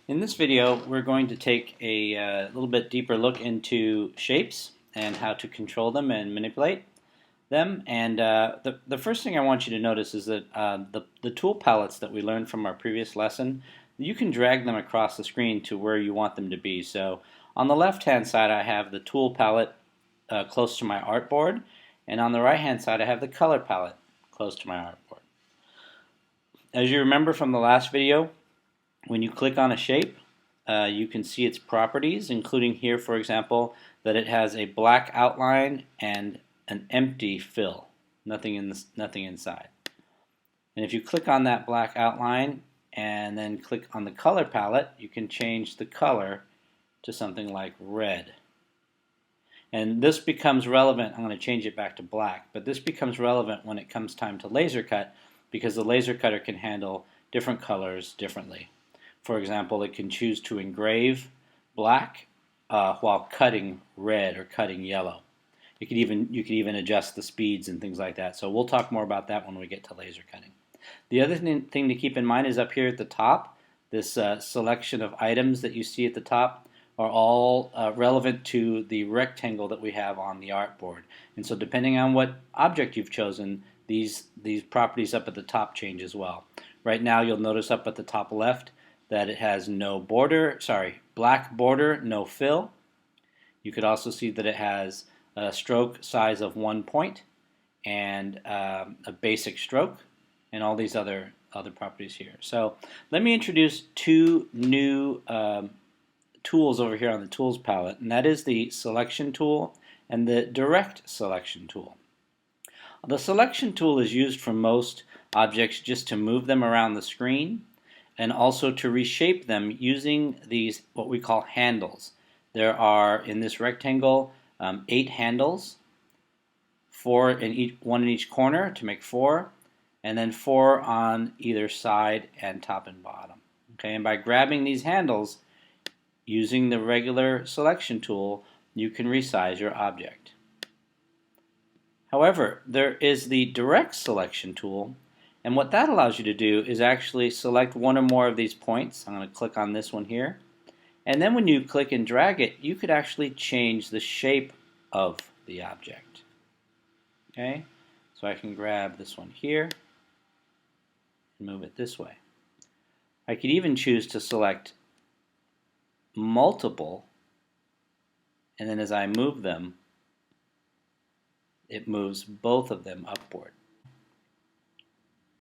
In this video, we're going to take a little bit deeper look into shapes and how to control them and manipulate them. And the first thing I want you to notice is that the tool palettes that we learned from our previous lesson, you can drag them across the screen to where you want them to be. So on the left-hand side, I have the tool palette close to my artboard, and on the right-hand side, I have the color palette close to my artboard. As you remember from the last video, when you click on a shape, you can see its properties, including here, for example, that it has a black outline and an empty fill, nothing inside. And if you click on that black outline and then click on the color palette, you can change the color to something like red. And this becomes relevant. I'm going to change it back to black, but this becomes relevant when it comes time to laser cut, because the laser cutter can handle different colors differently. For example, it can choose to engrave black while cutting red or cutting yellow. You could even adjust the speeds and things like that. So we'll talk more about that when we get to laser cutting. The other thing to keep in mind is up here at the top, this selection of items that you see at the top are all relevant to the rectangle that we have on the artboard. And so depending on what object you've chosen, these properties up at the top change as well. Right now you'll notice up at the top left that it has no border, black border, no fill. You could also see that it has a stroke size of 1 point and a basic stroke and all these other properties here. So let me introduce two new tools over here on the tools palette, and that is the selection tool and the direct selection tool. The selection tool is used for most objects just to move them around the screen, and also to reshape them using these what we call handles. There are, in this rectangle, 8 handles, 4 in one in each corner to make 4, and then 4 on either side and top and bottom. Okay, and by grabbing these handles using the regular selection tool, you can resize your object. However, there is the direct selection tool, and what that allows you to do is actually select one or more of these points. I'm going to click on this one here. And then when you click and drag it, you could actually change the shape of the object. Okay? So I can grab this one here and move it this way. I could even choose to select multiple, and then as I move them, it moves both of them upward.